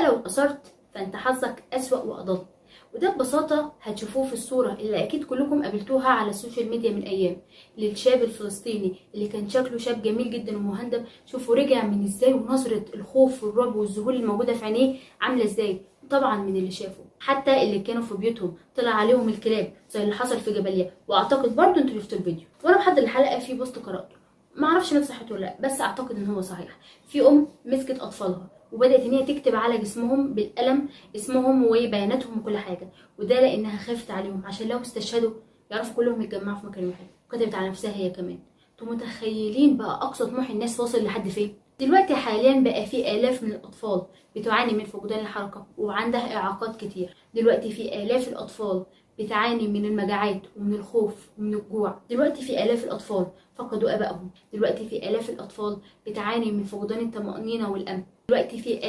لو اتأثرت فانت حظك أسوأ وأضل. وده ببساطة هتشوفوه في الصورة اللي أكيد كلكم قابلتوها على السوشيال ميديا من أيام، للشاب الفلسطيني اللي كان شكله شاب جميل جدا ومهندم. شوفوا رجع من ازاي، ونظرة الخوف والرعب والذهول الموجودة في عينيه عاملة ازاي. طبعا من اللي شافه، حتى اللي كانوا في بيوتهم طلع عليهم الكلاب زي اللي حصل في جبلية. واعتقد برضو انتوا شفتوا الفيديو. وانا بحضر الحلقة في بوست قرأته، معرفش من صحته ولا لا، بس اعتقد ان هو صحيح. في ام مسكت اطفالها وبدات ان هي تكتب على جسمهم بالقلم اسمهم وبياناتهم وكل حاجه، وده لانها خافت عليهم عشان لو استشهدوا يعرفوا كلهم يتجمعوا في مكان واحد. وكتبت على نفسها هي كمان. انتوا متخيلين بقى اقصى طموح الناس واصل لحد فين؟ دلوقتي حاليا بقى في آلاف من الأطفال بتعاني من فقدان الحركة وعندها إعاقات كتير. دلوقتي في آلاف الأطفال بتعاني من المجاعات ومن الخوف ومن الجوع. دلوقتي في آلاف الأطفال فقدوا آبائهم. دلوقتي في آلاف الأطفال بتعاني من فقدان الطمأنينة والأمن. دلوقتي في آلاف